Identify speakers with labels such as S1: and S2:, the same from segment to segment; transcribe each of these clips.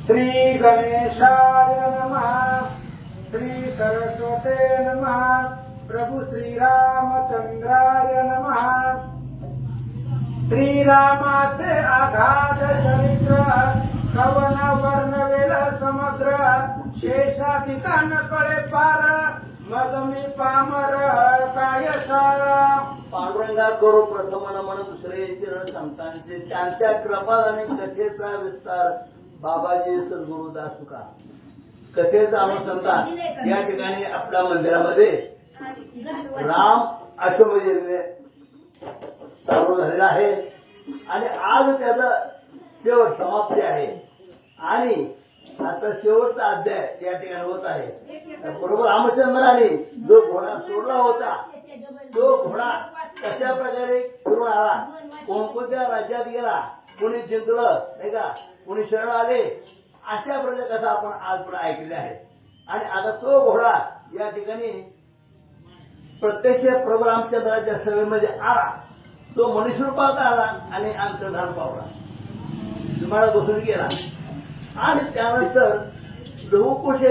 S1: श्री गणेशाय नमः। श्री सरस्वते नमः। प्रभु श्री रामचंद्राय नमः। श्रीरामाचे आघात चरित्र कवन वर्णवेल समग्र शेषाधिका न कळे पार मग मी पामर कायसा
S2: पांडुरंगा करू प्रथम नमन दुसरे चरण संतांचे त्यांच्या कृपाने कथेचा विस्तार बाबाजी सद्गुरु दासुका कथेचं अनुसंधान या ठिकाणी आपल्या मंदिरामध्ये राम अश्वमेध चालू झालेला आहे आणि आज त्याचा शेवट समाप्ती आहे आणि आता शेवटचा अध्याय या ठिकाणी होत आहे। बरोबर रामचंद्राने जो घोडा सोडला होता तो घोडा कशा प्रकारे फिरून आला, कोणकोणत्या राज्यात गेला, कोणी जिंकलं नाही का, कोणी शरण आले, अशा प्रकारे कथा आपण आज पण ऐकले आहे। आणि आता तो घोडा या ठिकाणी प्रत्यक्ष प्रभू रामचंद्राच्या सेवेमध्ये आला, तो मनुष्य रूपात आला आणि अंतर्धान पावला, तुम्हाला बसून गेला आणि त्यानंतर लहुकुश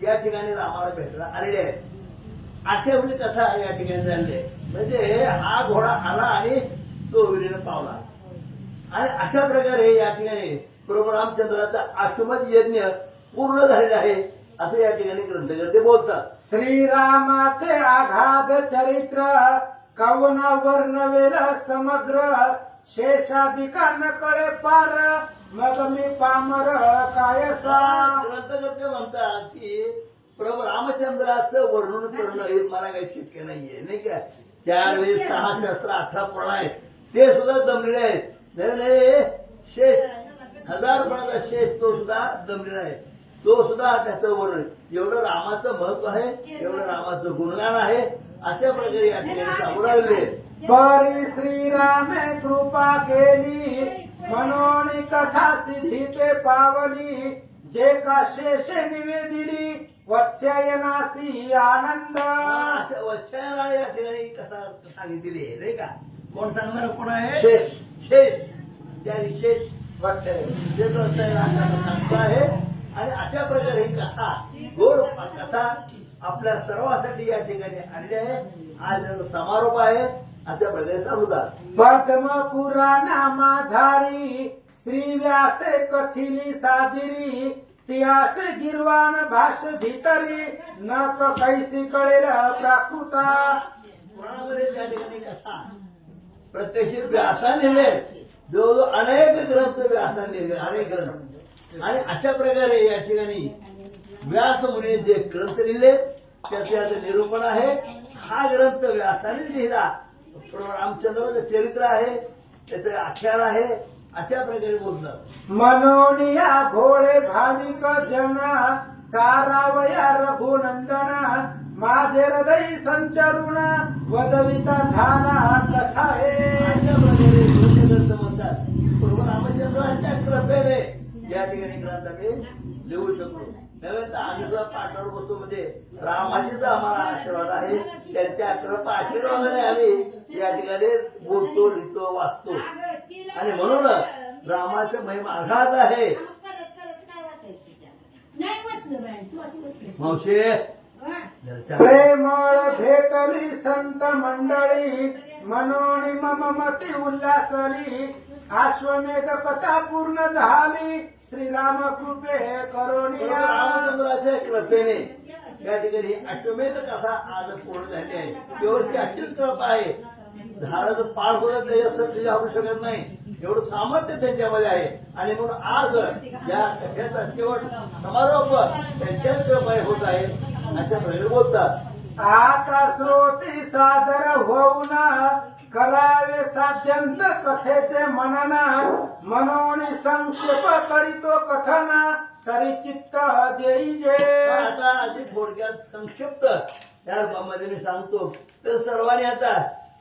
S2: या ठिकाणी रामाला भेटला आलेले आहेत। अशी आपली कथा या ठिकाणी झाली आहे। म्हणजे हा घोडा आला आणि तो विलीन पावला आणि अशा प्रकारे या ठिकाणी प्रभू रामचंद्राचा अश्वमेध यज्ञ पूर्ण झालेला आहे असं या ठिकाणी ग्रंथकर्ते बोलतात।
S1: श्रीरामाचे आघात चरित्र कवन वर्णवेल समग्र शेषाधिका न कळे पार मग मी पामर कायसा
S2: ग्रंथकर्ते म्हणतात की प्रभू रामचंद्राचं वर्णन करणं हे मला काही शक्य नाहीये, नाही का। 4 वेद 6 शस्त्र 18 पुराण आहेत, ते सुद्धा दमलेले आहेत। नाही शेष 1000 पुराणाचा शेष तो सुद्धा दमलेला आहे, तो सुद्धा त्याचं वर्णन एवढं रामाचं महत्व आहे, एवढं रामाचं गुणगान आहे, अशा प्रकारे या ठिकाणी सांगू लागले।
S1: परी श्रीरामे कृपा केली म्हणून कथा सिद्धी ते पावली जे का शेषे निवेदिली वत्स्यायनासी आनंद
S2: अशा वत्स्यायनाला या ठिकाणी कथा सांगितलेली आहे, नाही का। कोण सांगणार, कोण आहे?
S1: शेष
S2: शेष त्या शेष
S1: वत्स्यायन
S2: सांगतो आहे आणि अशा प्रकारे ही कथा गोड कथा आपल्या सर्वांसाठी या ठिकाणी आलेली आहे। आज त्याचा समारोप आहे अशा प्रकारे सांगतात।
S1: पद्म पुराणा माझारी श्री व्यासे कथिली साजिरी तियासे गिरवान भाष भीतरी न कैसी कळेल प्राकृता
S2: पुराणामध्ये त्या ठिकाणी कथा प्रत्यक्ष व्यासाने लिहिले, जो अनेक ग्रंथ व्यासाने लिहिले, अनेक ग्रंथ। आणि अशा प्रकारे या ठिकाणी व्यास मुनी जे ग्रंथ लिहिले त्याचे निरूपण आहे। हा ग्रंथ व्यासाने लिहिला, रामचंद्राचं चरित्र आहे, त्याचं आख्यान आहे, अशा प्रकारे बोलतात।
S1: मनोन या भोळे भाविक जन तारावया रघुनंदन माझे हृदय संचरुण वदविता झाला कथा हे
S2: अशा प्रकारे ग्रंथ म्हणतात। प्रभू रामचंद्रांच्या कृपेने या ठिकाणी ग्रंथ आम्ही लिहू शकलो। नव्हे तर आम्ही सुद्धा पाठावर बसतो, म्हणजे रामाजीचा आम्हाला आशीर्वाद आहे, त्यांच्या कृपा आशीर्वादाने आम्ही या ठिकाणी बोलतो, लिहितो, वाचतो। आणि म्हणून रामाचं महिमा आघात आहे। मावशे
S1: प्रेमळ भेटली संत मंडळी मनोनी मम मती उल्हासली अश्वमेध कथा पूर्ण झाली श्रीराम कृपे करुणिया
S2: रामचंद्राच्या कृपेने या ठिकाणी अश्वमेध कथा आज पूर्ण झाली आहे। केवळ त्याचीच कृपा आहे, झाडाचं पाड होत त्याच्यासाठी आवडू शकत नाही, एवढं सामर्थ्य त्यांच्यामध्ये आहे। आणि म्हणून आज या कथेचा शेवट समारोप त्यांच्याच कृपा होत आहे अशा प्रकारे बोलतात।
S1: आता श्रोती सादर होऊन करावे साध्यंत कथेचे मनन मनोनी संक्षेप करीतो कथन तरी चित्त देईजे।
S2: आता आधी थोडक्यात संक्षिप्त त्यामध्ये मी सांगतो, तर सर्वांनी आता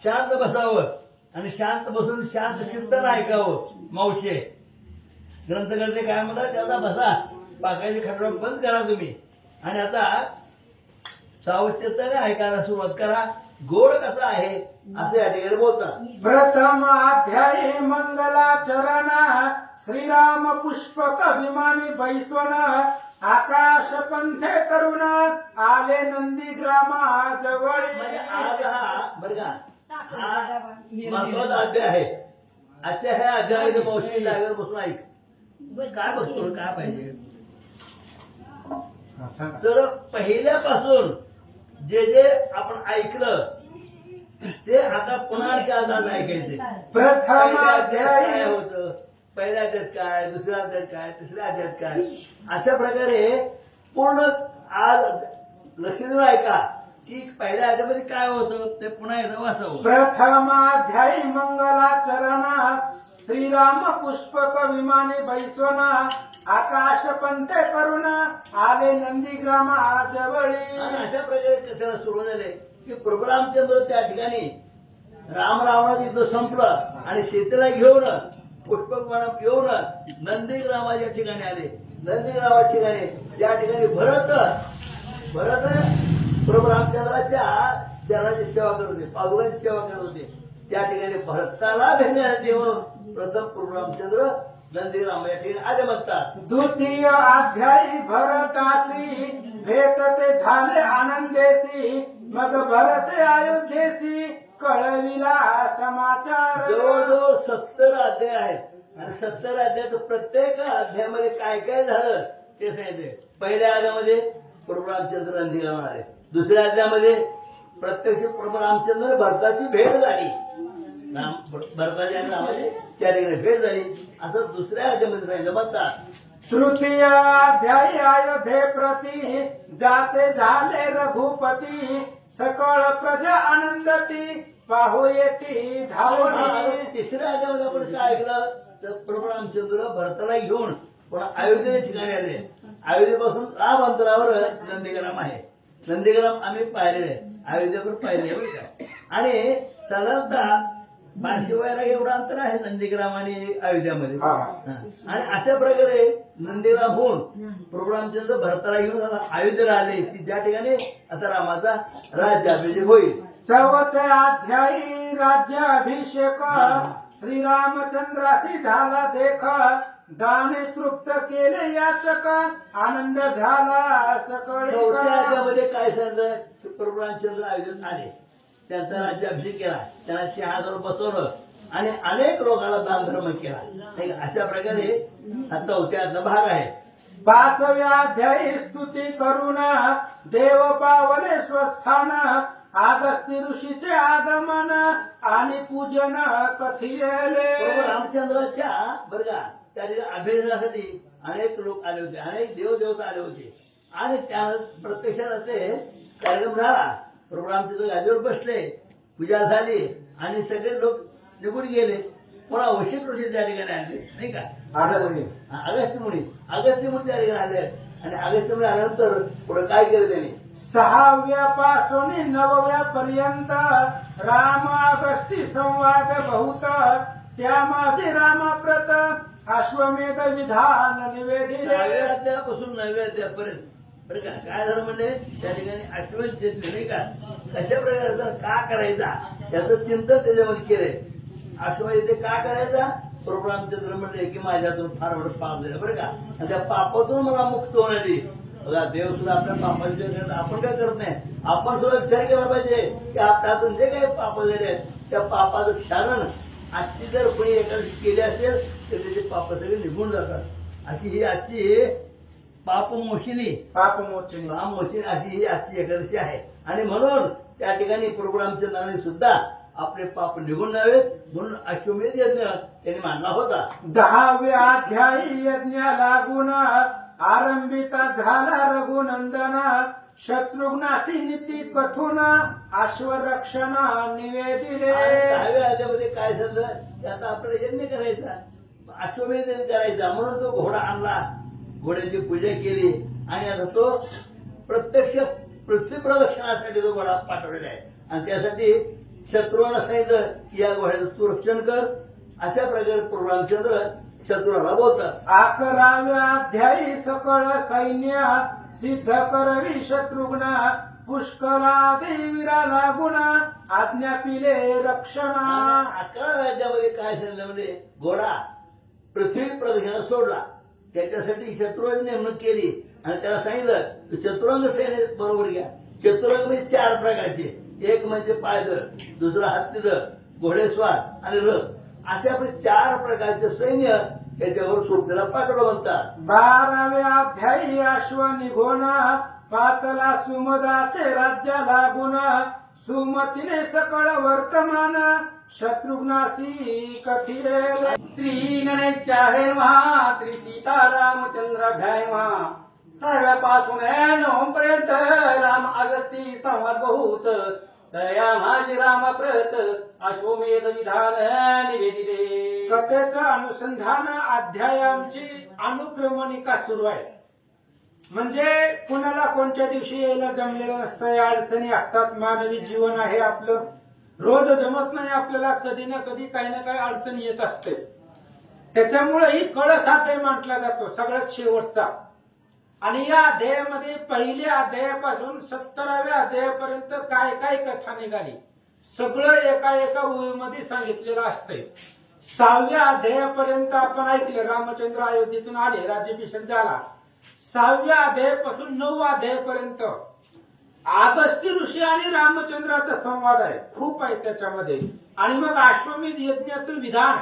S2: शांत बसावं आणि शांत बसून शांत चिंतन ऐकावं। मावशे ग्रंथकर्ते काय म्हणतात, त्याला बसा, बाकायची खटरा बंद करा तुम्ही आणि आता सावधतेने ऐकायला सुरुवात करा गोड कसा आहे असं या ठिकाणी बोलतात.
S1: प्रथम अध्यायी मंगलाचरण श्रीराम पुष्पक विमानी बैसवन आकाश पंथे करुण आले नंदी ग्रामाजवळी.
S2: म्हणजे आज हा बरं का हा महत्वाचा अध्याय आहे. आजच्या ह्या अध्यायामध्ये मावशी जागेवर बसून ऐक. काय बसतो काय पाहिजे तर पहिल्यापासून जे जे आपण ऐकलं ते आता पुन्हा आज ऐकायचे.
S1: प्रथम
S2: पहिल्या अध्यायात काय
S1: अध्यायी
S2: होतं, पहिल्या अध्यायात काय, दुसऱ्या अध्यायात काय, तिसऱ्या अध्यायात काय, अशा प्रकारे पूर्ण आज लक्ष देऊन ऐका की पहिल्या अध्यायामध्ये काय होतं ते पुन्हा एकदा वाचावं.
S1: प्रथम अध्यायी मंगलाचरण श्रीराम पुष्पक विमाने बैसवन आकाश पंथे करुण आले नंदी ग्रामाजवळी.
S2: आणि अशा प्रकारे कथेला सुरू झाले की प्रभू रामचंद्र त्या ठिकाणी राम रावणाचं युद्ध संपलं आणि सीतेला घेऊन पुष्पक वनात घेऊन नंदीग्रामाच्या ठिकाणी आले. नंदीग्रामाच्या ठिकाणी त्या ठिकाणी भरत प्रभू रामचंद्राच्या चरणाची सेवा करत होते, पादुकांची सेवा करत होते. त्या ठिकाणी भरताला भेटण्यासाठी म्हणून प्रथम प्रभू रामचंद्र नंदीग्राम या ठिकाणी आले म्हणतात.
S1: द्वितीय अध्यायी भरतासी भेटते झाले आनंदेसी मग भरते अयोध्येसी कळविला समाचार.
S2: जवळजवळ 70 अध्याय आहेत आणि 70 अध्यायात प्रत्येक अध्यायामध्ये काय काय झालं ते सांगितले. पहिल्या अध्यायामध्ये प्रभू रामचंद्र नंदीग्राम आले. दुसऱ्या अध्यायामध्ये प्रत्यक्ष प्रभू रामचंद्र भरताची भेट झाली. भरताच्या आणि रामाची त्या ठिकाणी भेट झाली असं दुसऱ्या अध्यायामध्ये सांगितलं म्हणतात.
S1: तृतीय अध्यायी अयोध्ये प्रती जाते झाले रघुपती सकळ प्रजा आनंदती पाहू येती धावणी.
S2: तिसऱ्या अध्यायामध्ये आपण काय ऐकलं तर प्रभू रामचंद्र भरताला घेऊन पण अयोध्येच्या ठिकाणी आले. अयोध्येपासून लांब अंतरावर नंदीग्राम आहे. नंदीग्राम आम्ही पाहिलेले आहे, अयोध्येवर पाहिले बरं का. आणि साधारणतः 500 वयाला एवढं अंतर आहे नंदीग्राम आणि अयोध्यामध्ये. आणि अशा प्रकारे नंदीग्राम होऊन प्रभू रामचंद्र भरताला घेऊन आता अयोध्येला आले की ज्या ठिकाणी आता रामाचा राज्याभिषेक होईल.
S1: चौथे अध्यायी राज्याभिषेक श्रीरामचंद्रासी झाला देख दाने तृप्त केले याचक आनंद झाला सकळी.
S2: चौथ्या अध्यायामध्ये काय सांगितलं की प्रभू रामचंद्र अयोध्येत आले, त्यांचा राज्याभिषेक केला, त्यांना सिंहासनावर बसवलं आणि अनेक लोकांना दान धर्म केला. अशा प्रकारे हा चौथ्यातला भाग आहे.
S1: पाचव्या अध्यायी स्तुती करून देव पावले स्वस्थान आगस्ती ऋषीचे आगमन आणि पूजन कथियले.
S2: प्रभू रामचंद्राच्या बरं का त्या ठिकाणी अभिनयासाठी अनेक लोक आले होते, अनेक देवदेवता आले होते आणि त्या प्रत्यक्षात ते कार्यक्रम झाला. प्रभू रामचंद्र गादीवर बसले, पूजा झाली आणि सगळे लोक निघून गेले. पुन्हा वशिष्ठ ऋषी त्या ठिकाणी आले नाही का. अगस्त्य मुनी त्या ठिकाणी आले आणि अगस्त्य मुनी आल्यानंतर पुढे काय केलं त्यांनी
S1: 6व्या पासून 9व्या पर्यंत राम अगस्ती संवाद बहुत त्या माझे रामप्रत अश्वमेध विधान निवेदिले.
S2: 6व्या अध्यायापासून 9व्या अध्यायापर्यंत बरं का काय झालं म्हणजे त्या ठिकाणी अश्वमेध घेतले नाही का. कशा प्रकारे का करायचा याचं चिंतन त्याच्यामध्ये केलंय. अश्वमेध ते का करायचा प्रभू रामचंद्र म्हणले की माझ्यातून फार मोठं पाप झालं बरं का आणि त्या पापातून मला मुक्त होण्याची. बघा देव सुद्धा आपल्या पापाचा विचार करत, आपण काय करत नाही. आपण सुद्धा विचार केला पाहिजे की आपल्यातून जे काही पाप झाले आहेत त्या पापाचं क्षारण आजची जर कोणी एखादी केली असेल तर त्याचे पाप सगळे निघून जातात. अशी ही आजची पापमोचिनी अशी ही आजची एकादशी आहे. आणि म्हणून त्या ठिकाणी प्रभू रामचंद्रांनी सुद्धा आपले पाप निघून जावे म्हणून अश्वमेध यज्ञ त्यांनी मानला होता.
S1: 10व्या अध्यायी यज्ञ लागून आरंभिता झाला रघुनंदन शत्रुघ्नासी नीती कथून अश्वरक्षण निवेदिले.
S2: 10व्या अध्यायामध्ये काय झालं की आता आपल्याला यज्ञ करायचा, अश्वमेध करायचा म्हणून तो घोडा आणला, घोड्याची पूजा केली आणि आता तो प्रत्यक्ष पृथ्वी प्रदक्षिणासाठी तो घोडा पाठवलेला आहे. आणि त्यासाठी शत्रूला सांगितलं की या घोड्याचं तू रक्षण कर. अशा प्रकारे प्रभू रामचंद्र शत्रूला बोलतात.
S1: 11व्या अध्यायी सकळ सैन्य सिद्ध करवी शत्रुघ्न पुष्कळा देवीरा लागून आज्ञा पिले रक्षणा.
S2: 11व्या अध्यायामध्ये काय सांगितलं म्हणजे घोडा पृथ्वी प्रदक्षिणा सोडला त्याच्यासाठी शत्रुंग नेमणूक केली आणि त्याला सांगितलं तू चतुरंग सेने बरोबर घ्या. चतुरंग म्हणजे 4 प्रकारचे, एक म्हणजे पायदळ, दुसरा हत्तीदळ, घोडेस्वार आणि रथ, असे आपले 4 प्रकारचे सैन्य त्याच्यावर सोबतीला पाठवलं म्हणतात.
S1: 12व्या अध्यायी अश्व निघून पातला सुमदाचे राज्य लागून सुमतीने सकळ वर्तमान शत्रुघ्नासी कथिले.
S3: श्री गणेशाय महा श्री सीतारामचंद्राभ्याय महा. 6व्यापासून 9पर्यंत राम अगस्ती संवाद बहुत दया माझी राम प्रत अश्वमेध विधान निवेदिले.
S1: कथेचं अनुसंधान अध्यायांची अनुक्रमणिका सुरू आहे. म्हणजे कुणाला कोणत्या दिवशी यायला जमलेलं नसतं, या अडचणी असतात. मानवी जीवन आहे आपलं, रोज जमत नाही आपल्याला, कधी ना कधी काही ना काही अडचण येत असते. त्याच्यामुळे ही कळस अध्याय म्हटला जातो सगळ्यात शेवटचा. आणि या अध्यायामध्ये पहिल्या अध्यायापासून 17व्या अध्यायापर्यंत काय काय कथा निघाली सगळं एका एका ओळीमध्ये सांगितलेलं असतंय. 6व्या अध्यायापर्यंत आपण ऐकलं रामचंद्र अयोध्येतून आले, राज्याभिषेक झाला. 6व्या अध्यायापासून 9व्या अध्यायापर्यंत अगस्ती ऋषी आणि रामचंद्राचा संवाद आहे, खूप आहे त्याच्यामध्ये. आणि मग अश्वमेध यज्ञाचं विधान,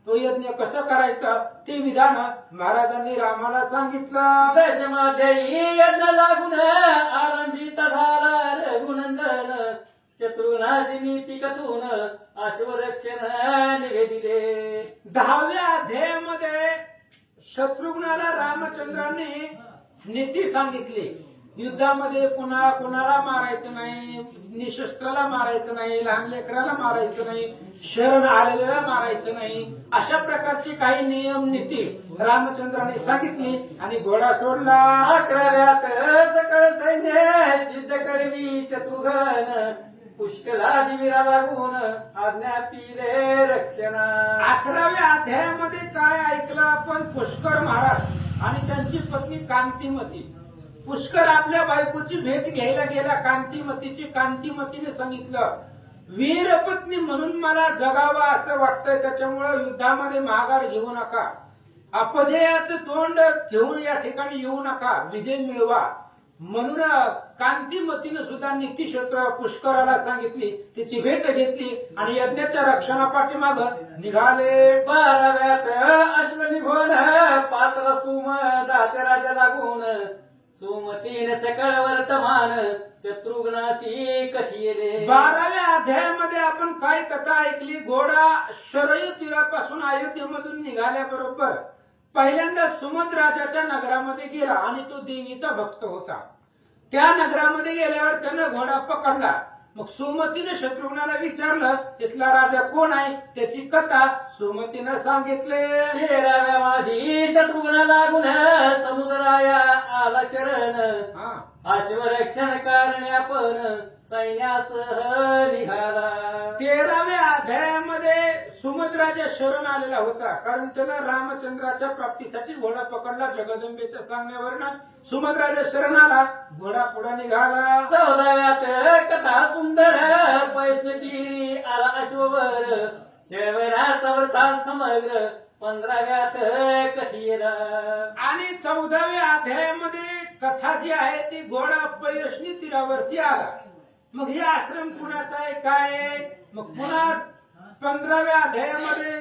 S1: तो यज्ञ कसं करायचा ते विधान महाराजांनी रामाला सांगितलं.
S3: 10व्याध्यायी यज्ञ लागून आरंभित झाला रघुनंदन शत्रुघ्नाची नीती कथून अश्वरक्षण निवेदिले.
S1: 10व्या अध्यायामध्ये शत्रुघ्नाला रामचंद्रांनी नीती सांगितली. युद्धामध्ये कुणाला मारायचं नाही, निशस्त्राला मारायचं नाही, लहान लेकराला मारायचं नाही, शरण आलेल्याला मारायचं नाही, अशा प्रकारची काही नियम नीती रामचंद्रांनी सांगितली आणि घोडा सोडला.
S3: 11व्यात सकळ सैन्य सिद्ध करवी शत्रुघ्न पुष्कला जीविरा लागून आज्ञा पिले रक्षणा.
S1: 11व्या अध्यायामध्ये काय ऐकलं आपण? पुष्कर महाराज आणि त्यांची पत्नी कांतीमती. पुष्कर आपल्या बायकोची भेट घ्यायला गेला कांतीमतीची. कांतीमतीने सांगितलं वीरपत्नी म्हणून मला जगावं असं वाटतंय, त्याच्यामुळे युद्धामध्ये माघार घेऊ नका, अपजयाचं तोंड घेऊन या ठिकाणी येऊ नका, विजय मिळवा. म्हणून कांतीमतीने सुद्धा नीतीक्षेत्र पुष्कराला सांगितली, तिची भेट घेतली आणि यज्ञाच्या रक्षणापाठीमाग निघाले.
S3: 12व्यात अश्वनी भोन पात्र सुमदाचे राजा लागून सुमतीने सकळ वर्तमान शत्रुघ्नाशी कथिले.
S1: 12व्या अध्यायामध्ये आपण काय कथा ऐकली? घोडा शरयू तीरापासून अयोध्येमधून निघाल्याबरोबर पहिल्यांदा सुमंत राजाच्या नगरामध्ये गेला आणि तो देवीचा भक्त होता. त्या नगरामध्ये गेल्यावर त्यानं घोडा पकडला. मग सुमतीने शत्रुघ्नाला विचारलं इथला राजा कोण आहे, त्याची कथा सुमतीनं सांगितले.
S3: 13व्या माझी शत्रुघ्न लागून समुद्राया आला शरण अश्वरक्षण कारणे आपण सैन्यासह निघाला.
S1: 13व्या अध्यायामध्ये सुमद्राच्या शरण आलेला होता, कारण त्यानं रामचंद्राच्या प्राप्तीसाठी घोडा पकडला. जगदंबेच्या सांगण्यावरनं सुमद्राच्या शरण आला, घोडा पुढे निघाला.
S3: 14व्यात कथा सुंदर पैष्णती आला अश्ववर शेवराचा वृत्तांत समग्र 15व्यात कथिला.
S1: आणि 14व्या अध्यायामध्ये कथा जी आहे ती घोडा पैलसनी तीरावरती आला. मग हे आश्रम कुणाचा आहे काय आहे? मग पुन्हा 15व्या अध्यायामध्ये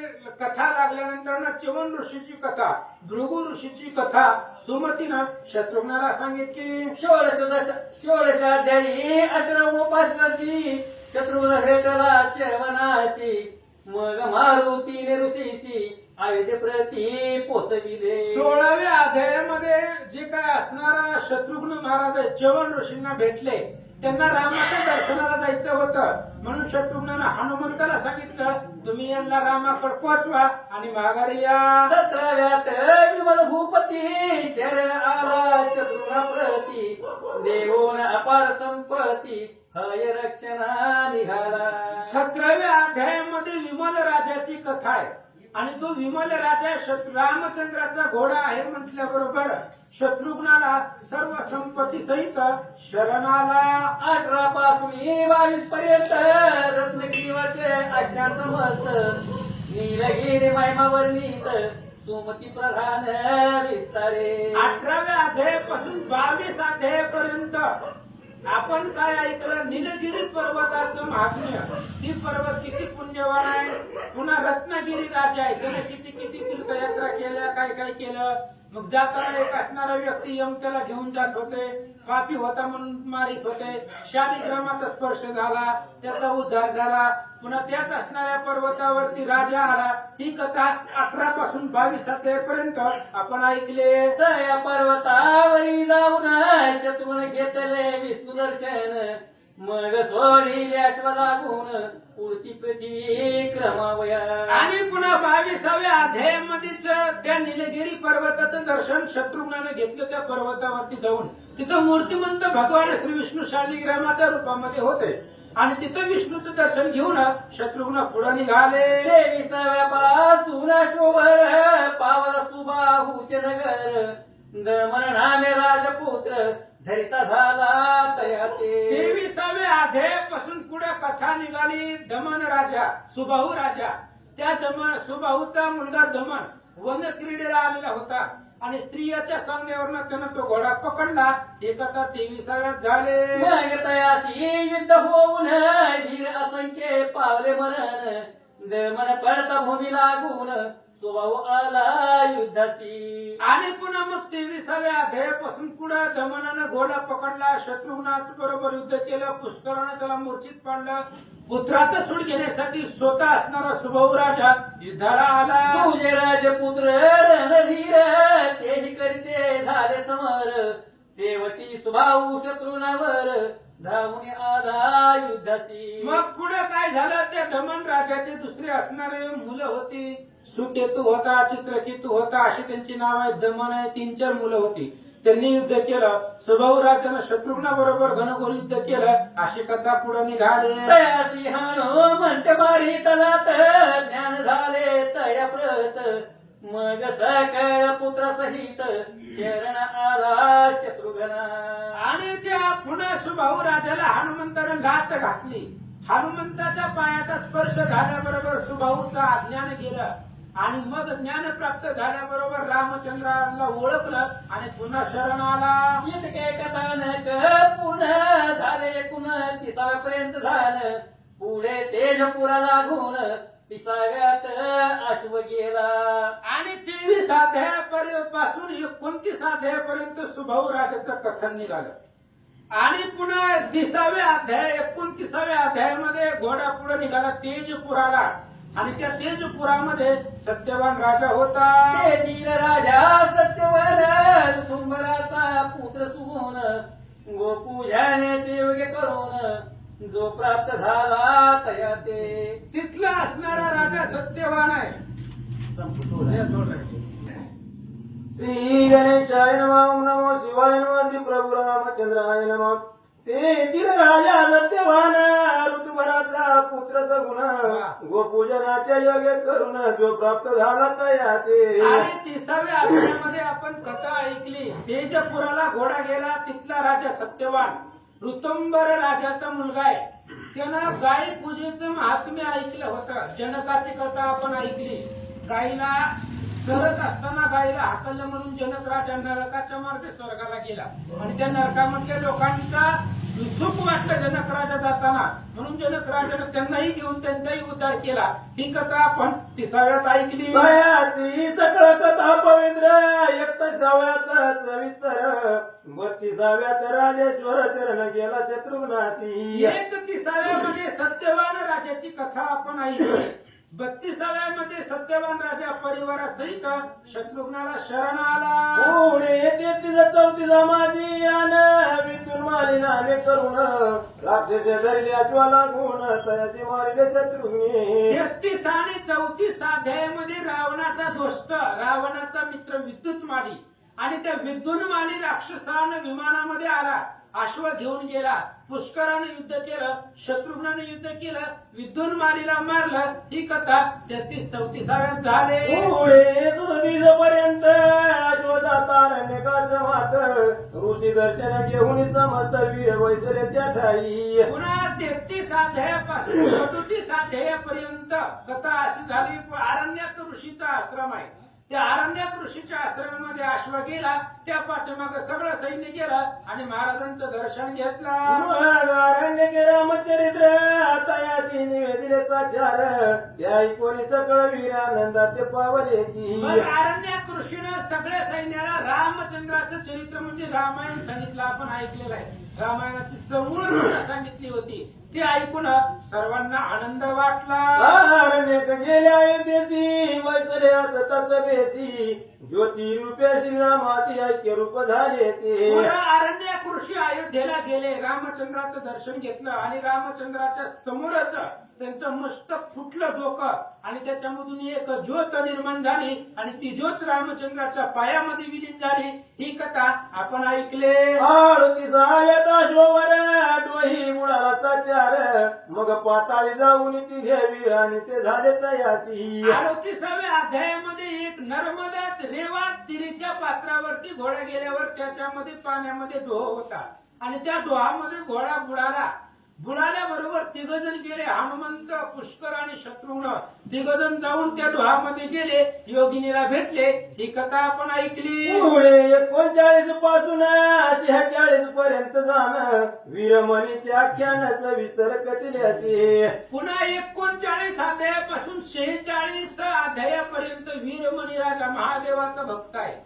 S1: कथा लागल्यानंतर ना च्यवन ऋषीची कथा, भृगु ऋषीची कथा सुमतीनं शत्रुघ्नाला सांगितली.
S3: 16अध्यायी आश्रमोपासनाची शत्रुघ्न भेटला च्यवनाशी मग मारुतीने ऋषीशी अयोध्ये प्रती पोचविले.
S1: 16व्या अध्यायामध्ये जे काय असणारा शत्रुघ्न महाराज आहे, च्यवन ऋषींना भेटले. त्यांना रामाच्या दर्शनाला जायचं होतं, म्हणून शत्रुघ्नानं हनुमंताला सांगितलं तुम्ही यांना रामाकडे पोचवा आणि माघारी या.
S3: 17व्यात विमल भूपती शरण आला शत्रुघ्ना प्रती देवोन अपार संपत्ती हय रक्षणा निघाला.
S1: 17व्या अध्यायामध्ये विमल राजाची कथा आहे. आणि तो विमल राजा रामचंद्राचा घोडा आहे म्हटल्याबरोबर शत्रुघ्नाला सर्व संपत्ती सहित शरण आला.
S3: 18 पासून 22 पर्यंत रत्नगिरीवरचे अज्ञान समस्त नीलगिरी महिमा वर्णित सुमती प्रधान विस्तारे.
S1: 18व्या अध्यायापासून 22 अध्यायापर्यंत आपण काय ऐकलं? निलगिरी पर्वताचं महात्म्य. ती पर्वत किती पुण्यवान आहे. पुन्हा रत्नागिरी राजा आहे, त्याने किती किती तीर्थयात्रा केल्या, काय काय केलं. मग जाताना एक असणारा व्यक्ती यम त्याला घेऊन जात होते, पापी होता म्हणून मारित होते. शालिग्रामाचा स्पर्श झाला, त्याचा उद्धार झाला. पुन्हा त्याच असणाऱ्या पर्वतावरती राजा आला. ही कथा 18 पासून 22 अध्यायापर्यंत आपण ऐकले.
S3: या पर्वतावरी जाऊन शत्रुन घेतले विष्णू दर्शन, मग सोडिले अश्व लागून पुढची पृथ्वी क्रमावया.
S1: आणि पुन्हा 22व्या अध्यायामध्येच त्या निलगिरी पर्वताचं दर्शन शत्रुघ्नाने घेतलं. त्या पर्वतावरती जाऊन तिथं मूर्तिमंत भगवान श्री विष्णू शालिग्रामाच्या रूपामध्ये होते आणि तिथं विष्णूचं दर्शन घेऊन शत्रुघ्न पुढे निघाले.
S3: 23व्या पासून शोभर पावला सुबाहूचे नगर, दमन नामे राजपुत्र धरिता झाला तयाते.
S1: 23व्या अध्यायापासून पुढे कथा निघाली. दमन राजा, सुबाहू राजा. त्या दमन सुबाहूचा मुलगा दमन वन क्रीडेला आलेला होता आणि स्त्रियाच्या सांगण्यावरनं त्यानं तो घोडा पकडला. हे कथा 23व्यात झाले.
S3: मग तयासी युद्ध होऊन वीर असंख्य पावले मरण, दमन पडता भूमी लागून सुबाहू आला युद्धासी.
S1: आणि पुन्हा मग 23व्या अध्यायापासून पुढे दमनानं घोडा पकडला. शत्रुघ्नाच बरोबर युद्ध केलं. पुष्कराने त्याला मूर्छित पाडलं. पुत्राचा सूड घेण्यासाठी स्वतः असणारा सुबाहू राजा युद्धाला आला.
S3: तुझे राजपुत्र रणधीर तेही करीते झाले समर, शेवटी सुबाहू शत्रुनावर धावून आला युद्धासी.
S1: मग पुढे काय झालं? त्या दमन राजाचे दुसरे असणारे मुलं होती. सुकेतू होता, चित्रकेतू होता, अशी त्यांची नाव आहेत. दमन आहे. 3-4 मुलं होती. त्यांनी युद्ध केलं. सुबाहू राजानं शत्रुघ्नाबरोबर घनघोर युद्ध केलं. अशी कथा पुढे निघाली.
S3: तयासी हाणो म्हणते बाळी तलात, ज्ञान झाले तया प्रत, मग सकळ पुत्र सहित शरण आला शत्रुघ्ना.
S1: आणि त्या पुन्हा सुबाहू राजाला हनुमंतानं लाथ घातली. हनुमंताच्या पायाचा स्पर्श झाल्याबरोबर सुबाहूचं अज्ञान गेलं आणि मग ज्ञान प्राप्त झाल्याबरोबर रामचंद्राला ओळखलं आणि पुन्हा शरण आला.
S3: इतके कथानक पूर्ण झाले. 29व्या पर्यंत झालं. पुढे तेजपुरा लागून 30व्यात अश्व गेला.
S1: आणि 23 अध्यायापासून 29 अध्यायापर्यंत सुबाहू राजाचं कथन निघालं. आणि पुन्हा 30व्या अध्याय 29व्या अध्यायामध्ये घोडा पुढे निघाला तेजपुराला. आणि त्या तेजपुरामध्ये सत्यवान राजा होता.
S3: तेजील राजा सत्यवान सुंबराचा पुत्र सुगुण, गोपूजनाचे योग्य करून जो प्राप्त झाला तया ते.
S1: तिथला असणारा राजा सत्यवान आहे.
S4: श्री गणेशाय नमः. ओम नमो शिवाय नमः. श्री प्रभू रामचंद्राय नमः. तेथील राजा सत्यवान ऋतुभराचा पुत्र सगुण, गोपूजनाच्या योग्य करून जो प्राप्त झाला तया ते.
S1: आणि 30व्या अध्यायामध्ये आपण कथा ऐकली. तेजपुराला घोडा गेला. तिथला राजा सत्यवान ऋतुंबर राजाचा मुलगा आहे. त्यानं गाय पूजेचं महात्म्य ऐकलं होतं. जनकाची कथा आपण ऐकली. गायीला चरत असताना गायीला हाकललं म्हणून जनक राजा नरकाच्या मार्गे स्वर्गाला गेला आणि त्या नरकामधल्या लोकांचा सुख वाटलं जनक राजा जाताना, म्हणून जनक राजानं त्यांनाही घेऊन त्यांचाही उद्धार केला. ही कथा आपण 30व्यात ऐकली.
S4: तयाची सकळ कथा पवित्र 31व्यात सविस्तर, 32व्यात राजेश्वर चरण गेला शत्रुघ्नासी.
S1: 31व्यामध्ये सत्यवान राजाची कथा आपण ऐकली. 32व्यामध्ये सत्यवान राजा परिवारासहित शत्रुघ्नाला शरण आला.
S4: पुढे 33-34 माझी यान विद्युन मारी नामे करून, राक्षस धरल्या ज्वाला गुण तयाची मारिले शत्रुघ्ने.
S1: 33 आणि 34 अध्यायामध्ये रावणाचा दोस्त, रावणाचा मित्र विद्युत माली आणि त्या विद्युन्माली राक्षसानं विमानामध्ये आला अश्व घेऊन गेला, पुष्कराने युद्ध केलं, शत्रुघ्नाने युद्ध केलं, विद्युन्मालीला मारलं. ही कथा 33-34व्यात झाले.
S4: पुढे सुधीज पर्यंत अश्व जाता अरण्यकाश्रमात ऋषी दर्शन घेऊन समर्थ वीर वैसल्याच्या ठाई.
S1: पुन्हा 33 अध्यायापासून 37 अध्यायापर्यंत कथा अशी झाली. अरण्यात ऋषीचा आश्रम आहे. त्या अरण्यात ऋषीच्या आश्रमामध्ये अश्व गेला, त्या पाठीमागे सगळं सैन्य गेलं आणि महाराजांचं दर्शन घेतलं.
S4: मग अरण्य के रामचरित्र तयासी निवेदिले साचार त्या ऐकून सकळ वीरानंदाचे पावले की.
S1: मग अरण्यात ऋषीनं सगळ्या सैन्याला रामचंद्राचं चरित्र म्हणजे रामायण सांगितलं. आपण ऐकलेलं आहे. रामायणाची समूळ घटना सांगितली होती. ते ऐकून सर्वांना आनंद वाटला.
S4: अरण्यात गेल्या अयोध्येसी वैसले असत बेसी ज्योती रूपे श्रीरामाची ऐक्य रूप झाले ते.
S1: पुन्हा अरण्यात ऋषी अयोध्येला गेले, रामचंद्राचं दर्शन घेतलं आणि रामचंद्राच्या समोरच त्यांचं मस्तक फुटलं डोकं आणि त्याच्यामधून एक ज्योत निर्माण झाली आणि ती ज्योत रामचंद्राच्या पायामध्ये विलीन झाली. ही कथा आपण ऐकले.
S4: 38व्यात अश्ववर डोही बुडाला साचार मग पाताळी जाऊन ती घ्यावी आणि ते झाले तयासी.
S1: 38व्या अध्यायामध्ये एक नर्मदा रेवा तिरीच्या पात्रावरती घोडा गेल्यावर त्याच्यामध्ये पाण्यामध्ये डोह होता आणि त्या डोहामध्ये घोडा बुडाल्याबरोबर तिघजण गेले. हनुमंत, पुष्कर आणि शत्रुघ्न तिघजण जाऊन त्या डोहामध्ये गेले, योगिनीला भेटले. ही कथा आपण ऐकली.
S4: पुढे 39 पासून 46 पर्यंत जाण वीरमणीचे आख्यान सविस्तर कथिले असे.
S1: पुन्हा 39 अध्यायापासून 46 अध्यायापर्यंत वीरमणी राजा महादेवाचा भक्त आहे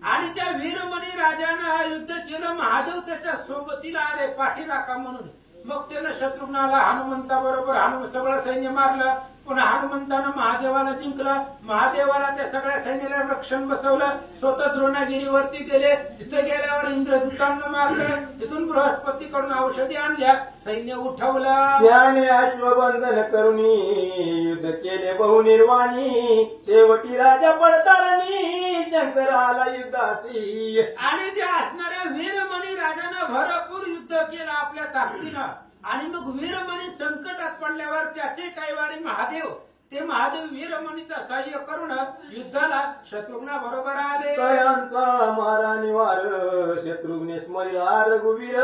S1: आणि त्या वीरमणी राजानं युद्ध केलं. महादेव त्याच्या सोबतीला आले पाठीराखा म्हणून. मग त्यानं शत्रुघ्नाला हनुमंताबरोबर सगळं सैन्य मारलं. पुन्हा हनुमंतानं महादेवाला जिंकलं. महादेवाला त्या सगळ्या सैन्याला रक्षण बसवलं. स्वतः द्रोणागिरीवरती गेले. तिथे गेल्यावर इंद्रदूतांना मारलं. तिथून बृहस्पतीकडून औषधी आणल्या, सैन्य उठवलं.
S4: त्याने अश्वबंधन करून युद्ध केले बहुनिर्वाणी शेवटी राजा पडताळणी शंकर आला युद्धासी.
S1: आणि त्या असणाऱ्या वीरमणी राजानं भरपूर युद्ध केलं आपल्या ताकदीनं आणि मग वीरमणी संकटात पडल्यावर त्याचे कैवारी महादेव ते महादेव वीरमणीचा सहाय्य करून युद्धाला शत्रुघ्ना बरोबर आले.
S4: तयांचा मारा निवार शत्रुघ्ने स्मरिला रघुवीर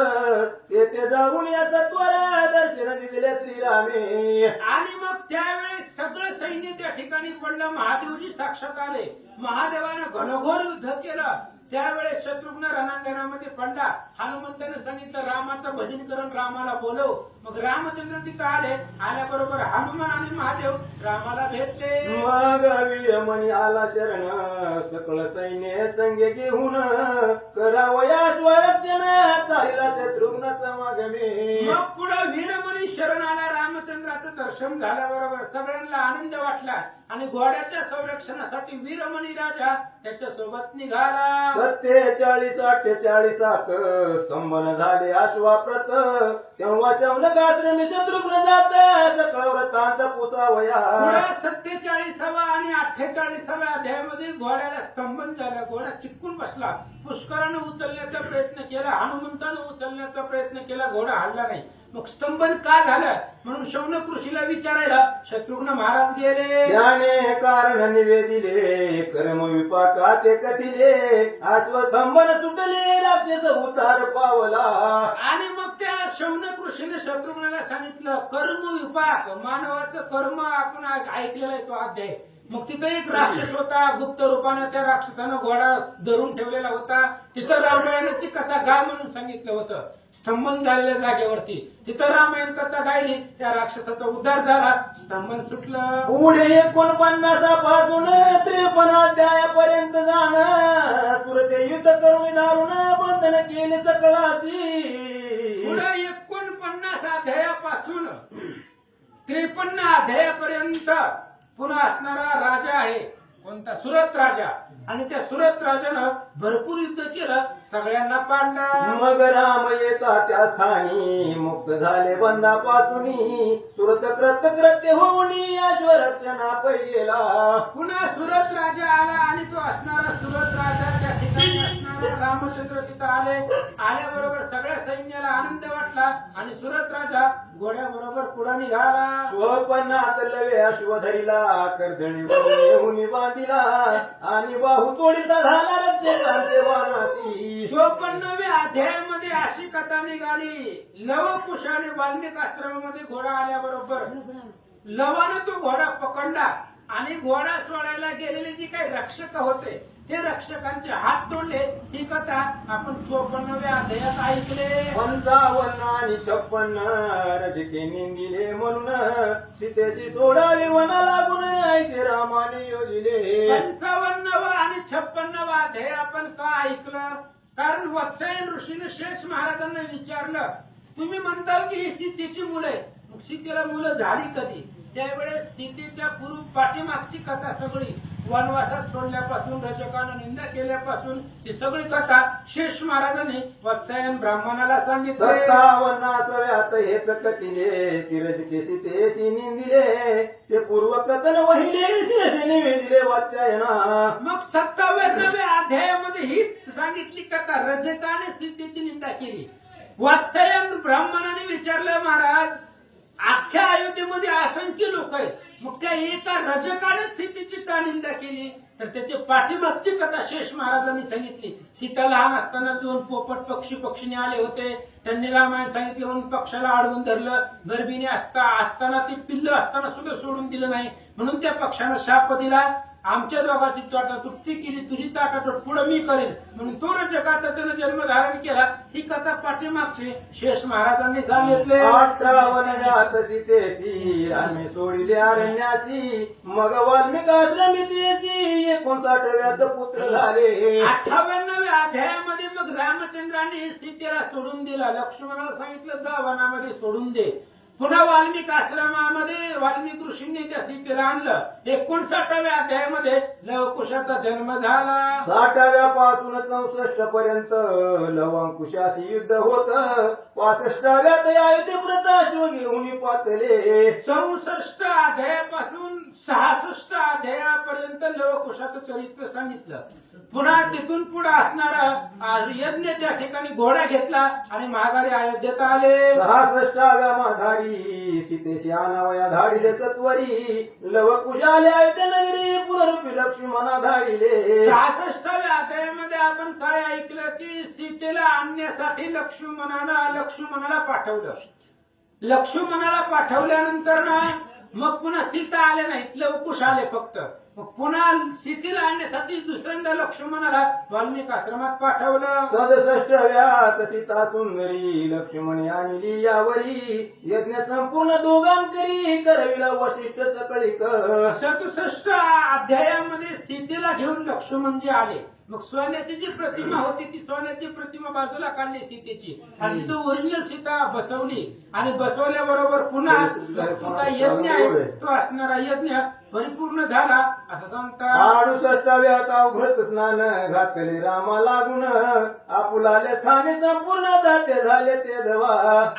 S4: ते जाऊन या सत्वर दर्शन दिले श्रीरामे.
S1: आणि मग त्यावेळेस सगळं सैन्य त्या ठिकाणी पडलं. महादेवजी साक्षात आले. महादेवानं घनघोर युद्ध केलं. त्यावेळेस शत्रुघ्न रणांगणामध्ये पडला. हनुमंताने सांगितलं रामाचं भजन करून रामाला बोलव. मग रामचंद्र तिथं आले. आल्याबरोबर हनुमान आणि महादेव रामाला भेटले.
S4: मग वीरमणी आला शरण सकळ सैन्य संगे घेऊन करावया स्वरक्षण चालला शत्रुघ्न समागमे.
S1: मग पुढे वीरमणी शरण आला. रामचंद्राचं दर्शन झाल्याबरोबर सगळ्यांना आनंद वाटला आणि घोड्याच्या संरक्षणासाठी वीरमणी राजा त्याच्या सोबत निघाला.
S4: 47 48 स्तंभन झाले अश्वाप्रत तेव्हा शौनकाश्रमी शत्रुघ्न जात सकळ व्रतांत पुसावया.
S1: पुढे 47व्या आणि 48व्या अध्यायामध्ये घोड्याला स्तंभन झालं. घोडा चिटकून बसला. पुष्करानं उचलण्याचा प्रयत्न केला, हनुमंतानं उचलण्याचा प्रयत्न केला, घोडा हलला नाही. मग स्तंभन का झालं म्हणून शौनक ऋषीला विचारायला शत्रुघ्न महाराज गेले.
S4: त्याने कारण निवेदिले कर्म विपाका ते कथिले अश्वस्तंभन सुटले राक्षस उतार पावला.
S1: आणि मग त्या शौनक ऋषीने शत्रुघ्नाला सांगितलं कर्म विपाक मानवाचं कर्म आपण ऐकलेला आहे तो अध्याय. मग तिथं एक राक्षस होता. गुप्त रूपाने त्या राक्षसानं घोडा धरून ठेवलेला होता. तिथं रामायणाची कथा गा म्हणून सांगितलं होतं. स्तंभन झालेल्या जागेवरती तिथं रामायण कथा गायली. त्या राक्षसाचा उद्धार झाला. स्तंभन सुटलं.
S4: पुढे 49 पासून 53 अध्यायापर्यंत जाणं सुरते युद्ध करून दारुण बंधन केले सकळासी.
S1: पुढे 49 अध्यायापासून 53 अध्यायापर्यंत पुन्हा असणारा राजा आहे कोणता सुरत राजा. आणि त्या सुरत राजानं भरपूर युद्ध केलं, सगळ्यांना पाडलं.
S4: मग राम येता त्या स्थानी मुक्त झाले बंधापासून सुरत कृत्य होऊन अश्वरक्षणा गेला.
S1: पुन्हा सुरत राजा आला आणि तो असणारा सुरत राजा त्या ठिकाणी असणारा रामचंद्र तिथं आल्याबरोबर सगळ्या सैन्याला आनंद वाटला आणि सुरत राजा घोड्याबरोबर पुढे निघाला.
S4: स्वपन्नात लवे अश्वधरीला कर्दळी येऊन बांधिला आणि बाहू तोडीता झाला रक्षकांचे वानासी.
S1: 54व्या अध्यायामध्ये अशी कथा निघाली. लवकुशाने वाल्मिक आश्रमामध्ये घोडा आल्याबरोबर लवानं तो घोडा पकडला आणि घोडा सोडायला गेलेले जे काही रक्षक होते ते रक्षकांचे हात तोडले. ही कथा आपण 54व्या अध्यायात ऐकले.
S4: 55 आणि 56 रजके निंदिले म्हणून सीतेशी सोडावे वना लागून ऐसे रामाने योजिले.
S1: 55 आणि 56 अध्याय आपण का ऐकलं? कारण वत्सायन ऋषीने शेष महाराजांना विचारलं, तुम्ही म्हणताल की ही सीतेची मुलं आहे, मग सीतेला मुलं झाली कधी? त्यावेळेस सीतेच्या पूर्व पाठीमागची कथा सगळी वनवासात सोडल्यापासून रजकानं निंदा केल्यापासून ही सगळी कथा शेष महाराजांनी वत्सायन ब्राह्मणाला सांगितली.
S4: 57व्यात हेच कथिले की रजके सीतेशी निंदिले ते पूर्व कथन वहिले शेष निवेदिले वाचायना.
S1: मग 57व्या अध्यायामध्ये हीच सांगितली कथा. रजकाने सीतेची निंदा केली. वत्सायन ब्राह्मणाने विचारलं, महाराज अख्ख्या अयोध्येमध्ये असंख्य लोक आहेत, मग त्या एका रजकाने सीतेची का निंदा केली? तर त्याची पाठीमागची कथा शेष महाराजांनी सांगितली. सीता लहान असताना 2 पोपट पक्षिणी आले होते, त्यांनी रामायण सांगितले म्हणून पक्षाला अडवून धरलं. गर्भिणी असताना ती पिल्ल असताना सुद्धा सोडून दिलं नाही, म्हणून त्या पक्षानं शाप दिला, आमच्या दोघांची ताटातूट ती केली, तुझी ताटातूट पुढे मी करेन, म्हणून तो रजकाचा त्यानं जन्म धारण केला. ही कथा पाठीमागची शेष महाराजांनी सांगितले.
S4: 58 सीतेशी रामे सोडिले अरण्यासी मग वाल्मिक आश्रमितेशी 59व्यात पुत्र झाले.
S1: 58व्या अध्यायामध्ये मग रामचंद्राने सीतेला सोडून दिला. लक्ष्मणाला सांगितलं जा वनामध्ये सोडून दे. पुन्हा वाल्मिक आश्रमामध्ये वाल्मिक ऋषींनी त्या सीतेला आणलं. 59व्या अध्यायामध्ये लवकुशाचा जन्म झाला.
S4: 60व्या पासून 64 पर्यंत लवकुशाशी युद्ध होत. 65व्यात अयोध्येव्रत अश्व घेऊन पातले.
S1: 64 अध्यायापासून 66 अध्यायापर्यंत लवकुशाचं चरित्र सांगितलं. पुन्हा तिथून पुढे असणारा यज्ञ त्या ठिकाणी घोडा घेतला आणि माघारी अयोध्येत आले.
S4: 66व्या माघारी सीतेशी आणावया धाडिले सत्वरी लवकुशाले अयोध्या नगरी पुनरुपी लक्ष्मणा धाडिले.
S1: 66व्या अध्यायामध्ये आपण काय ऐकलं की सीतेला आणण्यासाठी लक्ष्मणाला पाठवलं. लक्ष्मणाला पाठवल्यानंतर ना मग पुन्हा सीता आल्या नाहीत, लवकुश आले फक्त. मग पुन्हा सीतेला आणण्यासाठी दुसऱ्यांदा लक्ष्मणाला वाल्मिक आश्रमात पाठवलं.
S4: 67व्यात सीता सुंदरी लक्ष्मणी आणली यावरी यज्ञ संपूर्ण दोघांकरी करविला वशिष्ठ सकळीक.
S1: 67 अध्यायामध्ये सीतेला घेऊन लक्ष्मणजी आले. मग सोन्याची जी प्रतिमा होती ती सोन्याची प्रतिमा बाजूला काढली सीतेची आणि तिथं ओरिजिनल सीता बसवली आणि बसवल्याबरोबर पुन्हा जो काही यज्ञ आहे तो असणारा यज्ञ परिपूर्ण झाला असं सांगतात.
S4: 68व्यात अवघत स्नान घातले रामा लागून आपुलाले स्थाने संपूर्ण जाते झाले ते देवा.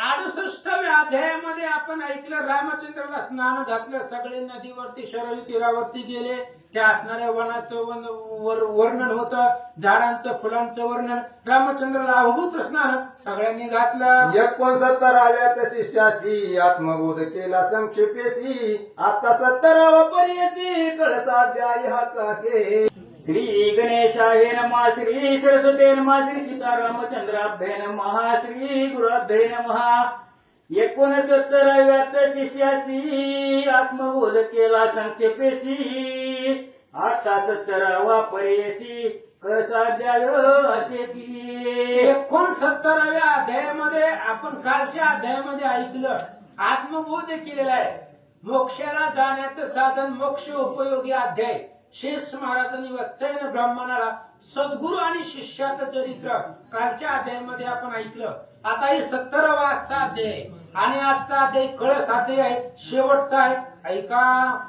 S1: 68व्या अध्यायामध्ये आपण ऐकलं रामचंद्राला स्नान घातलं. सगळे नदीवरती शरयू तीरावरती गेले. त्या असणाऱ्या वनाचं वर्णन होतं, झाडांचं फुलांचं वर्णन. रामचंद्राला अवभूत स्नान सगळ्यांनी घातलं.
S4: 69व्यात शिष्याशी आत्मबोध केला संक्षेपेशी आता 70वा पर्यसी कळसाध्याय हाच असे.
S3: श्री गणेशाय नमः, श्री सरस्वते नमः, श्री सीतारामचंद्राभ्ये नमः, श्री गुरुभ्ये नमः. 69व्यात शिष्याशी आत्मबोध केला संक्षेपेशी आता 70वा पर्यसी कळसाध्याय असे की.
S1: 69व्या अध्यायामध्ये आपण कालच्या अध्यायामध्ये ऐकलं आत्मबोध केलेला आहे. मोक्षाला जाण्याचं साधन मोक्ष उपयोगी अध्याय. शेष महाराजांनी वत्सायन ब्राह्मणाला सद्गुरू आणि शिष्याचं चरित्र कालच्या अध्यायामध्ये आपण ऐकलं. आता हे 70वा आजचा अध्याय आणि आजचा अध्याय कळस अध्याय आहे, शेवटचा आहे. ऐका.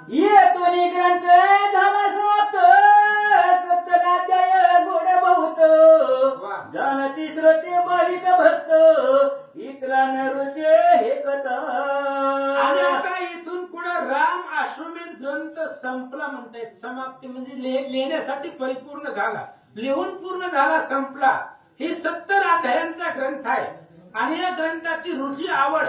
S3: येतो ग्रंथ झाला समाप्त 70 गोड बहुत जानती श्रोते बालिक भक्त इतला न रुचे हे कथा.
S1: आणि आता इथून पुढे राम अश्वमेध ग्रंथ संपला म्हणतायत. समाप्ती म्हणजे लिहिण्यासाठी परिपूर्ण झाला. लिहून पूर्ण झाला संपला. ही 70 अध्यायांचा ग्रंथ आहे आणि या ग्रंथाची रुची आवड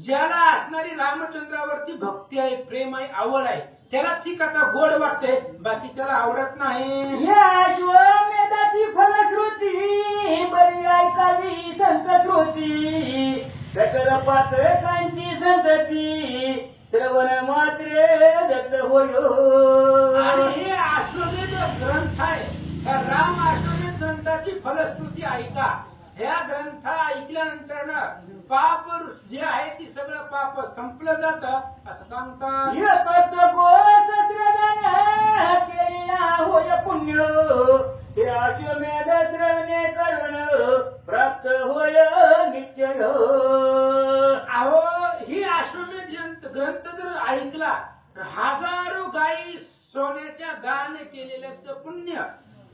S1: ज्याला असणारी रामचंद्रावरती भक्ती आहे, प्रेम आहे, आवड आहे त्यालाच ही कथा गोड वाटते, बाकीच्याला आवडत नाही.
S3: या अश्वमेधाची फलश्रुती बरी ऐकावी संत श्रुती, सकल पात्रकांची संतती श्रवण मात्रे दत्त होयो.
S1: आणि हे अश्वमेध ग्रंथ आहे, त्या राम अश्वमेध ग्रंथाची फलश्रुती ऐका. ह्या ग्रंथ ऐकल्यानंतर पाप जे आहे ती सगळं पाप संपलं जातं असं सांगतात.
S3: एकत गोसत्रदान केलेला होय पुण्य, हे अश्वमेध श्रवणे करुण प्राप्त होय निश्चय.
S1: अहो ही अश्वमेध ग्रंथ जर ऐकला तर हजारो गायी सोन्याच्या दान केलेल्याचं पुण्य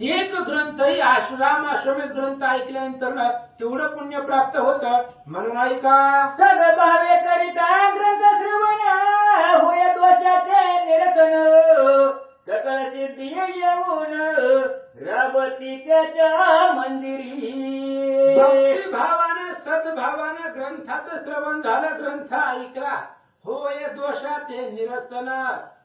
S1: एक ग्रंथ ही राम अश्वमेध ग्रंथ ऐकल्यानंतर तेवढं पुण्य प्राप्त होतं. म्हणून ऐका,
S3: सद्भावे करिता ग्रंथ श्रवण होय दोषाचे निरसन, सकळ सिद्धी येऊन राबती त्याच्या मंदिरी.
S1: भक्तिभावानं सद्भावानं ग्रंथाचं श्रवण झालं, ग्रंथ ऐकला, होय दोषाचे निरसन,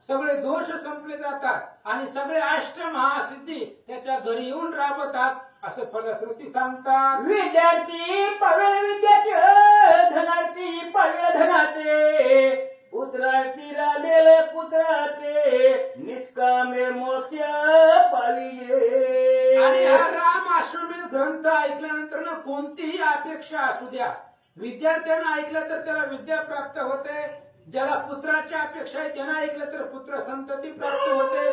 S1: सगळे दोष संपले जातात आणि सगळे अष्ट महासिद्धी त्याच्या घरी येऊन राबतात असं फलश्रुती सांगतात.
S3: विद्यार्थी पवेल विद्याचे, धनार्थी पवेल धनाते, पुत्रार्थी राधेल पुत्राते, निष्कामे मोक्ष पाविये.
S1: आणि हा राम अश्वमेध ग्रंथ ऐकल्यानंतर कोणतीही अपेक्षा असू द्या, विद्यार्थ्यांना ऐकलं तर त्याला विद्या प्राप्त होते, ज्याला पुत्राच्या अपेक्षा आहे त्यांना ऐकलं तर पुत्र संतती प्राप्त होते,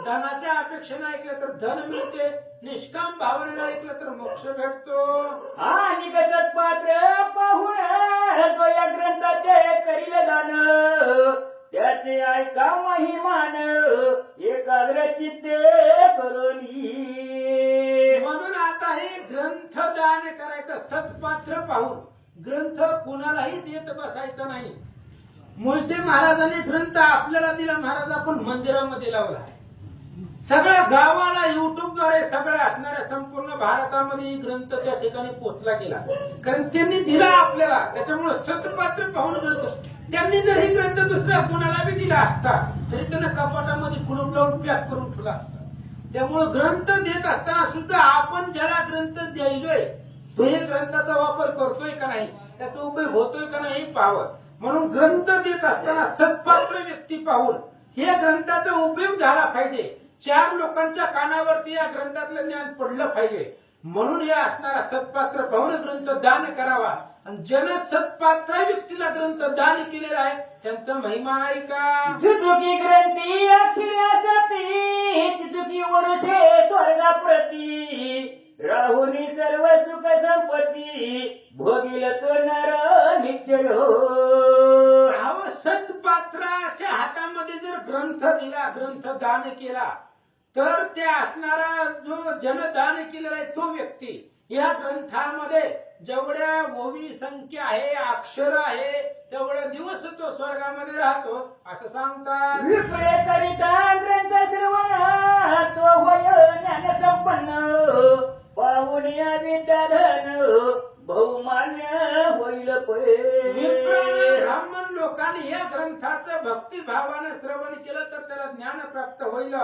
S1: धनाच्या अपेक्षेनं ऐकलं तर धन मिळते, निष्काम भावनेनं ऐकलं तर मोक्ष भेटतो.
S3: आणि कसत पात्र पाहून तो या ग्रंथाचे करील दान, त्याचे ऐका महिमान एकाग्र चित्ते करोनी.
S1: म्हणून आता हे ग्रंथ दान करायचं सत्पात्र पाहून, ग्रंथ कुणालाही देत बसायचं नाही. मोहिते महाराजांनी ग्रंथ आपल्याला दिला, महाराज आपण मंदिरामध्ये लावला, सगळ्या गावाला युट्यूबद्वारे सगळ्या असणाऱ्या संपूर्ण भारतामध्ये ही ग्रंथ त्या ठिकाणी पोहोचला गेला, कारण त्यांनी दिला आपल्याला. त्याच्यामुळे सत्पात्र पाहून ग्रंथ, त्यांनी जर ही ग्रंथ दुसऱ्या कुणाला बी दिला असता तरी त्यांना कपाटामध्ये कुलूप लावून पॅक करून ठेवला असता. त्यामुळे ग्रंथ देत असताना सुद्धा आपण ज्याला ग्रंथ द्यायलोय तो या ग्रंथाचा वापर करतोय का नाही, त्याचा उपयोग होतोय का नाही हे पाहावं. म्हणून ग्रंथ देत असताना सत्पात्र व्यक्ती पाहून या ग्रंथाचा उपयोग झाला पाहिजे, 4 लोकांच्या कानावरती या ग्रंथातलं ज्ञान पडलं पाहिजे. म्हणून या असणारा सत्पात्र पाहून ग्रंथ दान करावा. आणि ज्यानं सत्पात्र व्यक्तीला ग्रंथ दान केलेला आहे त्यांचा महिमा आहे का.
S3: झुटुकी ग्रंथी अक्षरासती, तितुकी वरुषे स्वर्गाप्रती, राहुनी सर्व सुख संपत्ती, भोगील तो नर निश्चय.
S1: अहो सत्पात्राच्या हातामध्ये जर ग्रंथ दिला, ग्रंथ दान केला तर त्या असणारा जो जनदान केलेला आहे तो व्यक्ती या ग्रंथामध्ये जेवढ्या ओवी संख्या आहे, अक्षर आहे, तेवढे दिवस तो स्वर्गामध्ये राहतो असं सांगतात.
S3: विप्रे करिता ग्रंथ श्रवण तो होय ज्ञान संपन्न, पाहुण्या विद्याधन बहुमान्य होईल
S1: विप्राने ब्राह्मण लोकांनी या ग्रंथाचं भक्तिभावानं श्रवण केलं तर त्याला ज्ञान प्राप्त होईल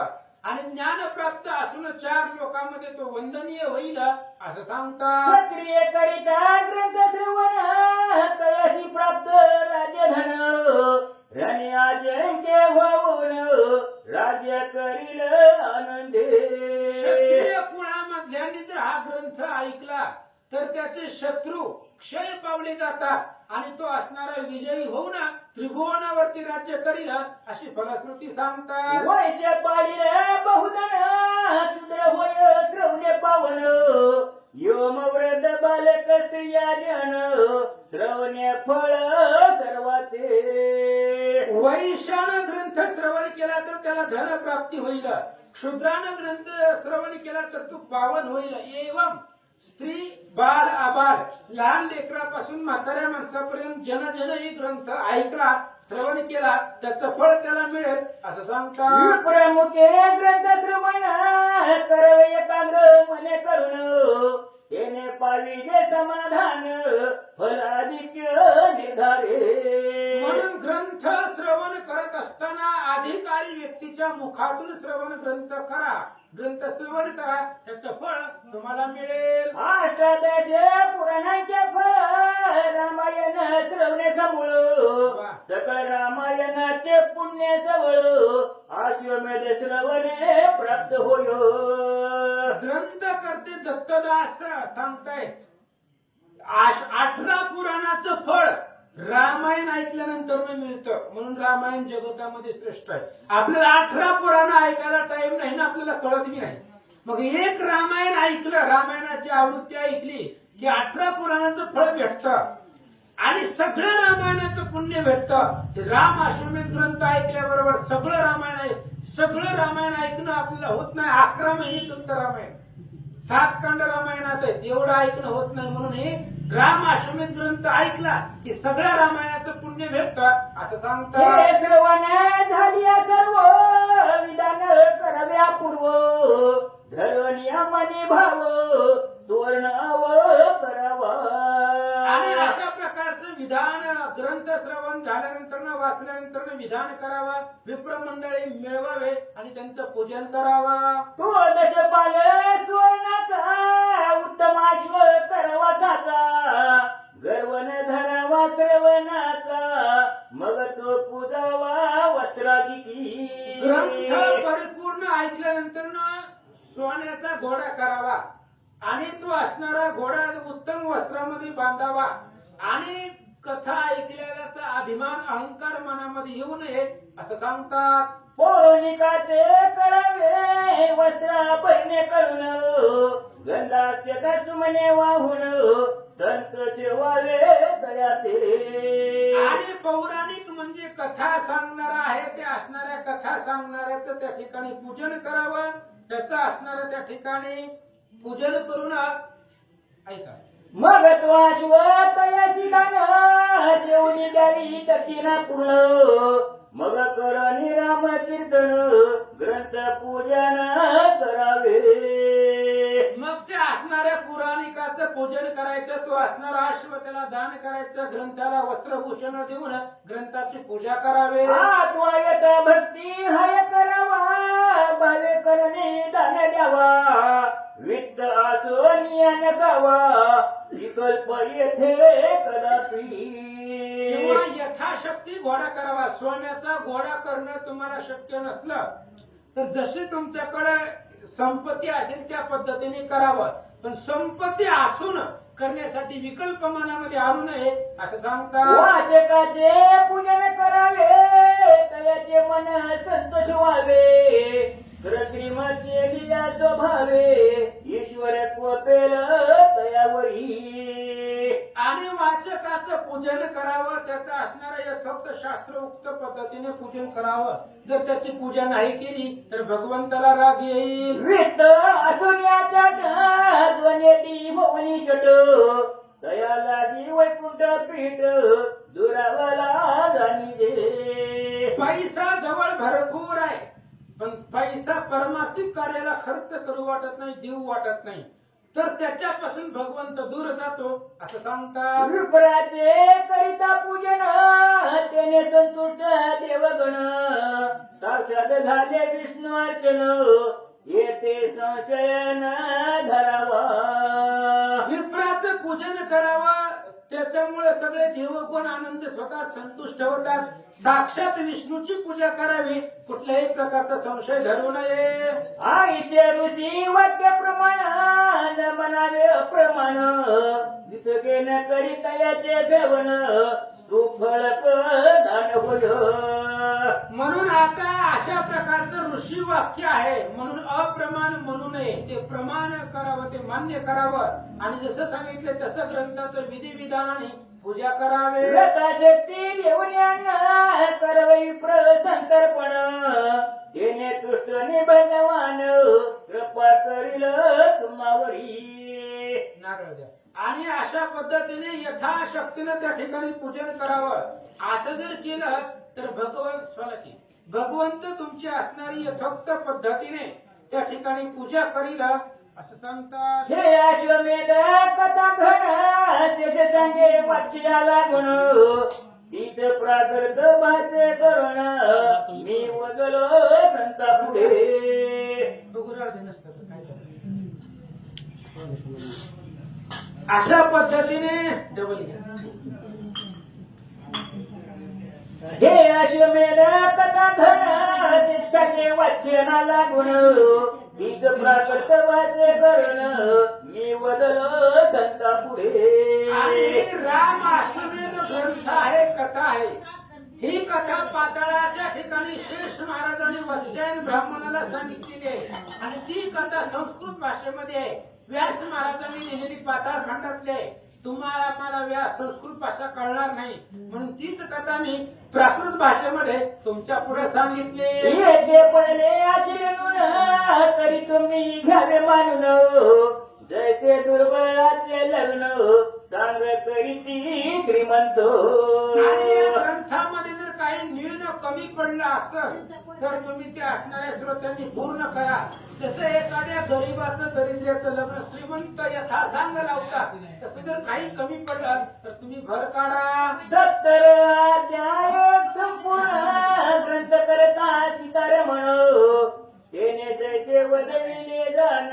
S1: आणि ज्ञान प्राप्त असून 4 लोकांमध्ये तो वंदनीय होईल असं सांगतात.
S3: क्षत्रिय करिता ग्रंथ श्रवण तयाशी प्राप्त राजधन, रणी अजिंक्य होऊन राज्य करील आनंदे.
S1: क्षत्रिय कुळामधल्यांनी जर हा ग्रंथ ऐकला तर त्याचे शत्रू क्षय पावले जातात आणि तो असणारा विजयी होऊन त्रिभुवनावरती राज्य करील अशी फलश्रुती सांगतात.
S3: वैश्य पाळील बहुधन, शूद्र होय श्रवणे पावन, योम वृद्ध बालक स्त्रिया जन, श्रवणे फळ सर्वाते.
S1: वैश्यानं ग्रंथ श्रवण केला तर त्याला धन प्राप्ती होईल, क्षुद्रानं ग्रंथ श्रवण केला तर तो पावन होईल. एवं स्त्री बाल आबाल लहान लेकरापासून म्हाताऱ्या माणसापर्यंत जन जन ही ग्रंथ ऐकला श्रवण केला त्याचं फळ त्याला मिळेल असं सांगतात.
S3: प्रमुखे ग्रंथ श्रवण करवे एकाग्र मने करुण येणे पावी जे समाधान फलाधिक्य निर्धारे.
S1: म्हणून ग्रंथ श्रवण करत असताना अधिकारी व्यक्तीच्या मुखातून श्रवण ग्रंथ करा, ग्रंथ श्रवण करा, त्याचं फळ तुम्हाला मिळेल.
S3: अष्टादश पुराणांचे फळ रामायण श्रवणे समूळ सकळ रामायणाचे पुण्य सवळ अश्वमेध श्रवणे प्राप्त होय.
S1: ग्रंथ करते दत्तदास सांगतायत 18 पुराणाचं फळ रामायण ऐकल्यानंतर मिळतं. म्हणून रामायण जगतामध्ये श्रेष्ठ आहे. आपल्याला 18 पुराण ऐकायला टाइम नाही ना, आपल्याला कळत बी नाही. मग एक रामायण ऐकलं, रामायणाची आवृत्ती ऐकली की 18 पुराणाचं फळ भेटतं आणि सगळं रामायणाचं पुण्य भेटतं. राम अश्वमेध ग्रंथ ऐकल्याबरोबर सगळं रामायण ऐकणं आपल्याला होत नाही. 11 महिने तुमचं रामायण 7 कांड रामायणात आहेत, एवढं ऐकणं होत नाही. म्हणून हे राम अश्वमेध ग्रंथ ऐकला की सगळ्या रामायणाचं पुण्य भेटतं असं सांगतात.
S3: हे श्रवण झाली सर्व विधान कराव्या पूर्व धरनियमनी भाव सुवर्ण करावा.
S1: आणि अशा प्रकारचं विधान ग्रंथ श्रवण झाल्यानंतर वाचल्यानंतर विधान करावं, विप्र मंडळी मिळवावे आणि त्यांचं पूजन करावं.
S3: तो दशपाल सुवर्णाचा उत्तमाश्व करवासाचा गर्वन धरावा श्रवणाचा मग तो पूजावा वस्त्रादिकी.
S1: ग्रंथ परिपूर्ण ऐकल्यानंतर सोन्याचा घोडा करावा आणि तो असणारा घोडा उत्तम वस्त्रामध्ये बांधावा आणि कथा ऐकलेल्याचा अभिमान अहंकार मनामध्ये येऊ नये असं सांगतात.
S3: पौराणिकाचे करावे वस्त्र परिणे करून गंधाचे दसुमने वाहून संत सेवावे दयाते.
S1: आणि पौराणिक म्हणजे कथा सांगणारा आहे, ते असणाऱ्या कथा सांगणाऱ्याचं त्या ठिकाणी पूजन करावं, त्याचं असणारं त्या ठिकाणी पूजन करून ऐका.
S3: मग तो अश्वतयसी दान देऊनी द्यावी दक्षिणा पूर्ण मग करणी राम कीर्तन ग्रंथ पूजन करावे.
S1: मग ते असणाऱ्या पुराणिकाचं पूजन करायचं, तो असणारा अश्व त्याला दान करायचं, ग्रंथाला वस्त्रभूषण देऊन ग्रंथाची पूजा करावे.
S3: आत्वायत भक्ती हाय करावा भावे करणे दान द्यावा वित्त असो नियन नसावा विकल्प येथे कदापि.
S1: किंवा यथाशक्ती घोडा करावा. सोन्याचा घोडा करणं तुम्हाला शक्य नसलं तर जशी तुमच्याकडे संपत्ती असेल त्या पद्धतीने करावं, पण संपत्ती असून करण्यासाठी विकल्प मनामध्ये आणू नये असं सांगतात.
S3: वाचकाचे पूजन करावे तयाचे मन संतोष व्हावे कृत्रिमते लिया स्वभावे ईश्वर कोपेल तयावरी.
S1: आणि वाचकाचं पूजन करावं, त्याचं असणारं यथोक्त शास्त्रोक्त पद्धतीने पूजन करावं. जर त्याची पूजा नाही केली तर भगवंताला राग येईल.
S3: वित्त असुर्याच्या ध्वनेती भवनी शट तया लागी वैकुंठ पीठ दुरावला जाणीजे.
S1: पैसा जवळ भरपूर आहे, पण पैसा परमार्थिक कार्याला खर्च करू वाटत नाही, देऊ वाटत नाही, तर त्याच्यापासून भगवंत दूर जातो असं सांगतात.
S3: विप्राचे करिता पूजन त्याने संतुष्ट देवगण साक्षात झाले विष्णू अर्चन येते संशय न धरावा.
S1: विप्राचं पूजन करावं, त्याच्यामुळे सगळे देवगुण आनंद स्वतः संतुष्ट होतात. साक्षात विष्णूची पूजा करावी, कुठल्याही प्रकारचा संशय धरू नये.
S3: आयुष्य ऋषी वाक्य प्रमाण न म्हणावे अप्रमाण जितके न करीत याचे सेवन सुफळक दान होय.
S1: म्हणून आता अशा प्रकारचं ऋषी वाक्य आहे, म्हणून अप्रमाण म्हणू नये, ते प्रमाण करावं, ते मान्य करावं आणि जसं सांगितलं तसं ग्रंथाचं विधिविधानाने पूजा करावे.
S3: यथाशक्ती देऊन करवई प्रसंतर्पण येणे तुष्ट निबंधवान कृपा करील तुम्हावरी.
S1: नारळ द्या. आणि अशा पद्धतीने यथाशक्तीनं त्या ठिकाणी पूजन करावं. असं जर केलं तर भगवंत तुमची असणारी यथोक्त पद्धतीने त्या ठिकाणी पूजा करील असं सांगतात.
S3: हे अश्वमेध कथा घड शेष सांगे वाच्या लागून तीच प्राकृत भाषे करून मी वगलो संता पुढे.
S1: बघूराज नसतं तर काय करायचं? अशा पद्धतीने डबल घ्या.
S3: हे अश्वमेध कथा घड शेष सांगे वाच्या लागून तीच प्राकृत भाषे करून मी वगलो संता पुढे.
S1: आणि राम अश्वमेध ग्रंथ आहे, कथा आहे. ही कथा पाताळाच्या ठिकाणी शेष महाराजांनी वत्स्यायन ब्राह्मणाला सांगितलेली आहे. आणि ती कथा संस्कृत भाषेमध्ये आहे. व्यास महाराजांनी लिहिलेली पाताळ खंडातली आहे. तुम्हाला मला व्यास संस्कृत भाषा कळणार नाही म्हणून तीच कथा मी प्राकृत भाषेमध्ये तुमच्या पुढे सांगितली.
S3: येथे पडले असे म्हणून तरी तुम्ही घ्यावे मानून जैसे दुर्बळाचे लग्न सांग करीती श्रीमंत.
S1: आणि या ग्रंथामध्ये जर काही निर्णय कमी पडला असेल तर तुम्ही ते असणाऱ्या श्रोत्यांनी पूर्ण करा. जसं एखाद्या गरीबाचं दरिद्र्याचं लग्न श्रीमंत यथा सांग लावतात तसं जर काही कमी पडलं तर तुम्ही भर काढा.
S3: 70 अध्याय संपूर्ण ग्रंथ करता सीतार म्हण तेने जैसे वदविले जाण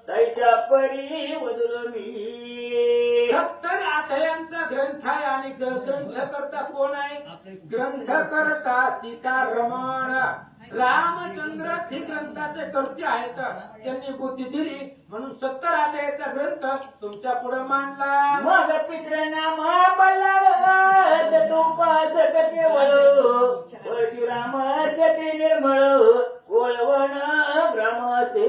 S3: तैशा परी वदलो मी.
S1: 70 अध्यायांचा ग्रंथ आहे. आणि ग्रंथकर्ता कोण आहे? ग्रंथकर्ता सीतारमण रामचंद्रच हे ग्रंथाचे कर्ते आहेत. त्यांनी बुद्धी दिली म्हणून 70 अध्यायाचा ग्रंथ तुमच्या पुढे मांडला.
S3: मग पितृनामा बल्लाळ तुपासक केवळ परशुराम शती निर्मळ कोळवण ब्रह्मसे.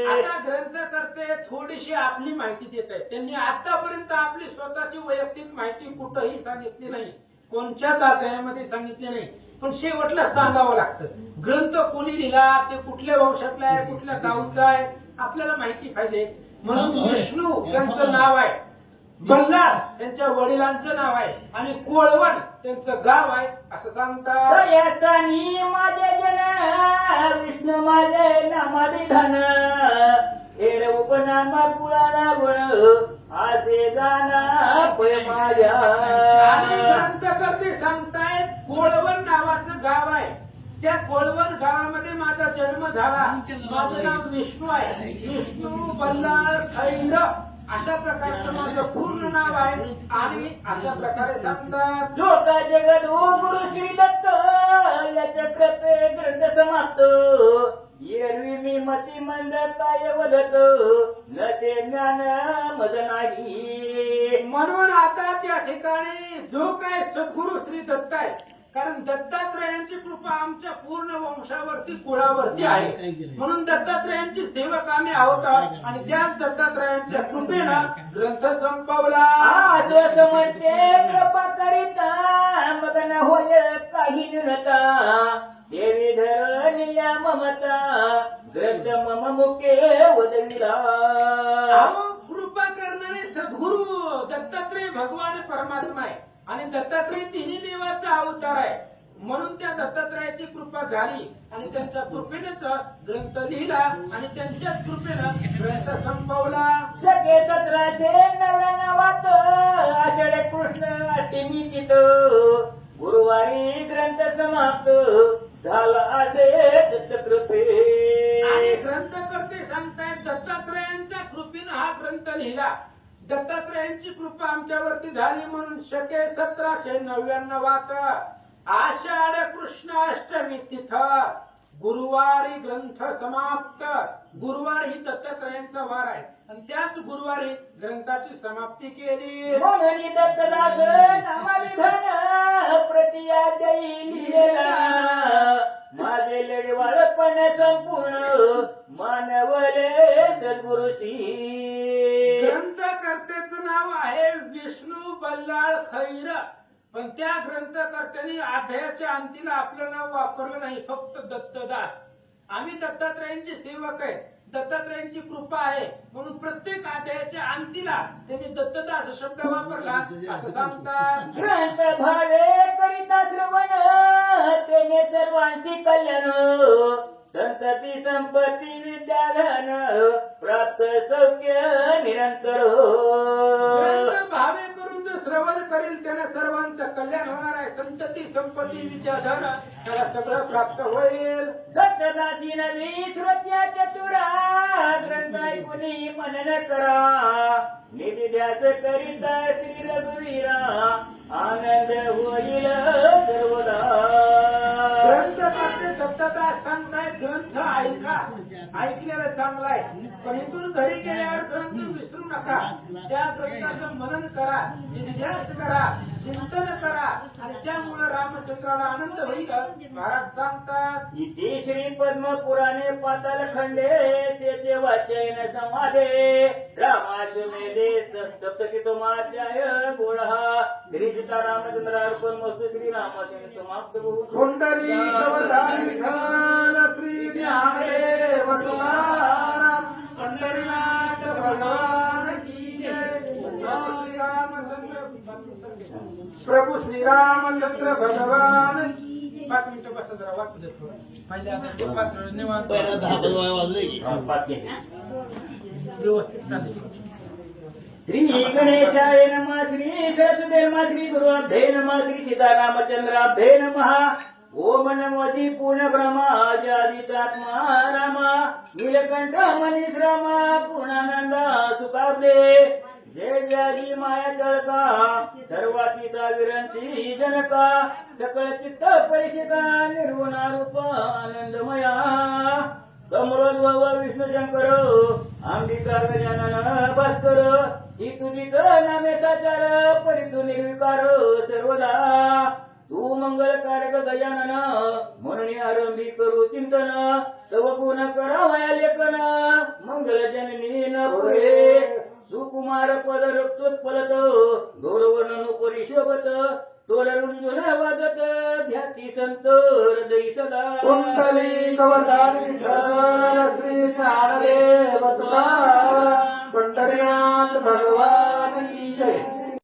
S1: आता ग्रंथकर्ते थोडीशी आपली माहिती देत आहेत. त्यांनी आतापर्यंत आपली स्वतःची वैयक्तिक माहिती कुठंही सांगितली नाही, कोणत्याच अध्यायामध्ये सांगितली नाही. पण शेवटला सांगावं लागतं. ग्रंथ कोणी लिहिला, ते कुठल्या वंशातला आहे, कुठल्या गावचा आहे, आपल्याला माहिती पाहिजे. म्हणून विष्णू त्यांचं नाव आहे, बल्लाळ त्यांच्या वडिलांचं नाव आहे आणि कोळवण त्यांचं गाव आहे असं सांगतात.
S3: यस्तानी माझे जन विष्णू माझे नामाभिधान हेर उपनामा कुळाला गुण असे जाना पै माझ्या.
S1: आणि ग्रंथकर्ते सांगतायत कोळवण नावाचं गाव आहे. त्या कोळवण गावामध्ये माझा जन्म झाला. माझं नाव विष्णू आहे. विष्णू बल्लाळ खैर अशा प्रकारचं माझं पूर्ण नाव आहे. आणि अशा प्रकारे सांगतात.
S3: जो का जगदो गुरु श्री दत्त याच्या कृपे ग्रंथ समाप्त एरवी मी मती मंद काय वदत नसे ज्ञान मद नाही.
S1: म्हणून आता त्या ठिकाणी जो काय सद्गुरु श्री दत्त आहे, कारण दत्तात्रयांची कृपा आमच्या पूर्ण वंशावरती कुळावरती आहे. म्हणून दत्तात्रयांची सेवक आम्ही आहोत. आणि त्याच दत्तात्रयांच्या कृपेनं ग्रंथ संपवला.
S3: असं म्हणते कृपा करिता मग न होय काही न्यूनता देवी धरनिया ममता ग्रंथ मम मुखे वदविला.
S1: अहो, कृपा करणारे सद्गुरु दत्तात्रय भगवान परमात्मा आहे. आणि दत्तात्रय तिन्ही देवाचा अवतार आहे. म्हणून त्या दत्तात्रयाची कृपा झाली आणि त्यांच्या कृपेनेच ग्रंथ लिहिला आणि त्यांच्याच कृपेनं ग्रंथ संपवला.
S3: सखे 1799 आषाढ कृष्ण अष्टमी तिथ गुरुवारी ग्रंथ समाप्त झाला असे दत्त कृपे.
S1: आणि ग्रंथकर्ते सांगतायत दत्तात्रयांच्या कृपेनं हा ग्रंथ लिहिला. दत्तात्रयांची कृपा आमच्यावरती झाली म्हणून शके 1799 आषाढ कृष्ण अष्टमी तिथं गुरुवारी ग्रंथ समाप्त. गुरुवार ही दत्तात्रयांचा वार आहे आणि त्याच गुरुवारी ग्रंथाची समाप्ती केली.
S3: म्हणून दत्तदास नामाविधान प्रतियाद्यायी लिहिलेला माझे लढवाळपण संपूर्ण मानवले सद्गुरुशी.
S1: ग्रंथकर्त्याचं नाव आहे विष्णू बल्लाळ खैर. पण त्या ग्रंथकर्त्यांनी अध्यायाच्या अंतीला आपलं नाव वापरलं नाही, फक्त दत्तदास. आम्ही दत्तात्रयांचे सेवक आहे. दत्तात्रयांची कृपा आहे म्हणून प्रत्येक अध्यायाच्या अंतीला त्यांनी दत्तदास शब्द वापरला असं सांगतात.
S3: ग्रंथ भावे करिता श्रवण तेने सर्वांशी कल्याण संतती संपत्ती विद्याधन प्राप्त सौख्य निरंतर
S1: ग्रंथ भावे करून जो श्रवण करील त्याने सर्वांचं कल्याण होणार आहे. संतती संपत्ती विद्याधन त्याला सगळं प्राप्त होईल.
S3: दत्तदासी नवी श्रोत्या चतुरा ग्रंथ ऐकुनी मनन करा निधी ध्यास करिता श्री रघुवीरा आनंद होईल सर्वदा.
S1: ग्रंथ करते दत्तदास सांगताय ग्रंथ ऐका. ऐकलेलं चांगलं आहे पण इथून घरी गेल्यावर ग्रंथ विसरू नका. त्या ग्रंथाचं मनन करा, निध्यास करा, चिंतन करा आणि त्यामुळे रामचंद्राला आनंद होईल. महाराज सांगतात
S3: इति श्री पद्म पुराणे पाताल खंडे शेचे वाचन समाधे रामाश्वमेधे सप्तकितोमाध्याय गोळहा श्री सीता रामचंद्र अर्पण मस्तु श्री रामाश्वमेध समाप्त
S1: कुंडली श्री ज्ञानदेव तुकाराम पंढरीनाथ भगवान की जय. प्रभू श्रीरामचंद्र भगवान. 5 मिनिटं बसा जरा वाचू दे थोडं. पहिल्या 5 वेळ निवांत
S2: पहिला 10 वाजले की
S1: व्यवस्थित चालेल.
S3: श्री गणेशाय नमः श्री सरस्वती नमः श्री गुरुभ्ये नमः श्री सीतारामचंद्राभ्ये नमः. ओम नमोजी पूर्ण ब्रह्माजादितात्मा रामा नीलकंठ मनीष रामा पूर्णानंदा सुखाब्दे जय जयाजी माया चळका सर्वातीता विरंची जनका सकळ चित्त परिषदा निर्गुणा रूप आनंदमया कमरोद्भव विष्णू शंकर अंबिका गजानन भास्कर ही तुझीच नामे साचार परितू निर्विकार सर्वदा. तू मंगलकारक गजानन म्हणून आरंभी करू चिंतन तव गुण करावया लेखन मंगल जननी न पुरे सुकुमार पद रक्तोत्पलत गौरवर्णनु परिशोभत तोल रुंजुन वाजत ध्याती संत हृदयी सदा.
S1: कुंडली गवधारी श्री ज्ञानदेव तुकाराम पंढरीनाथ भगवान की जय.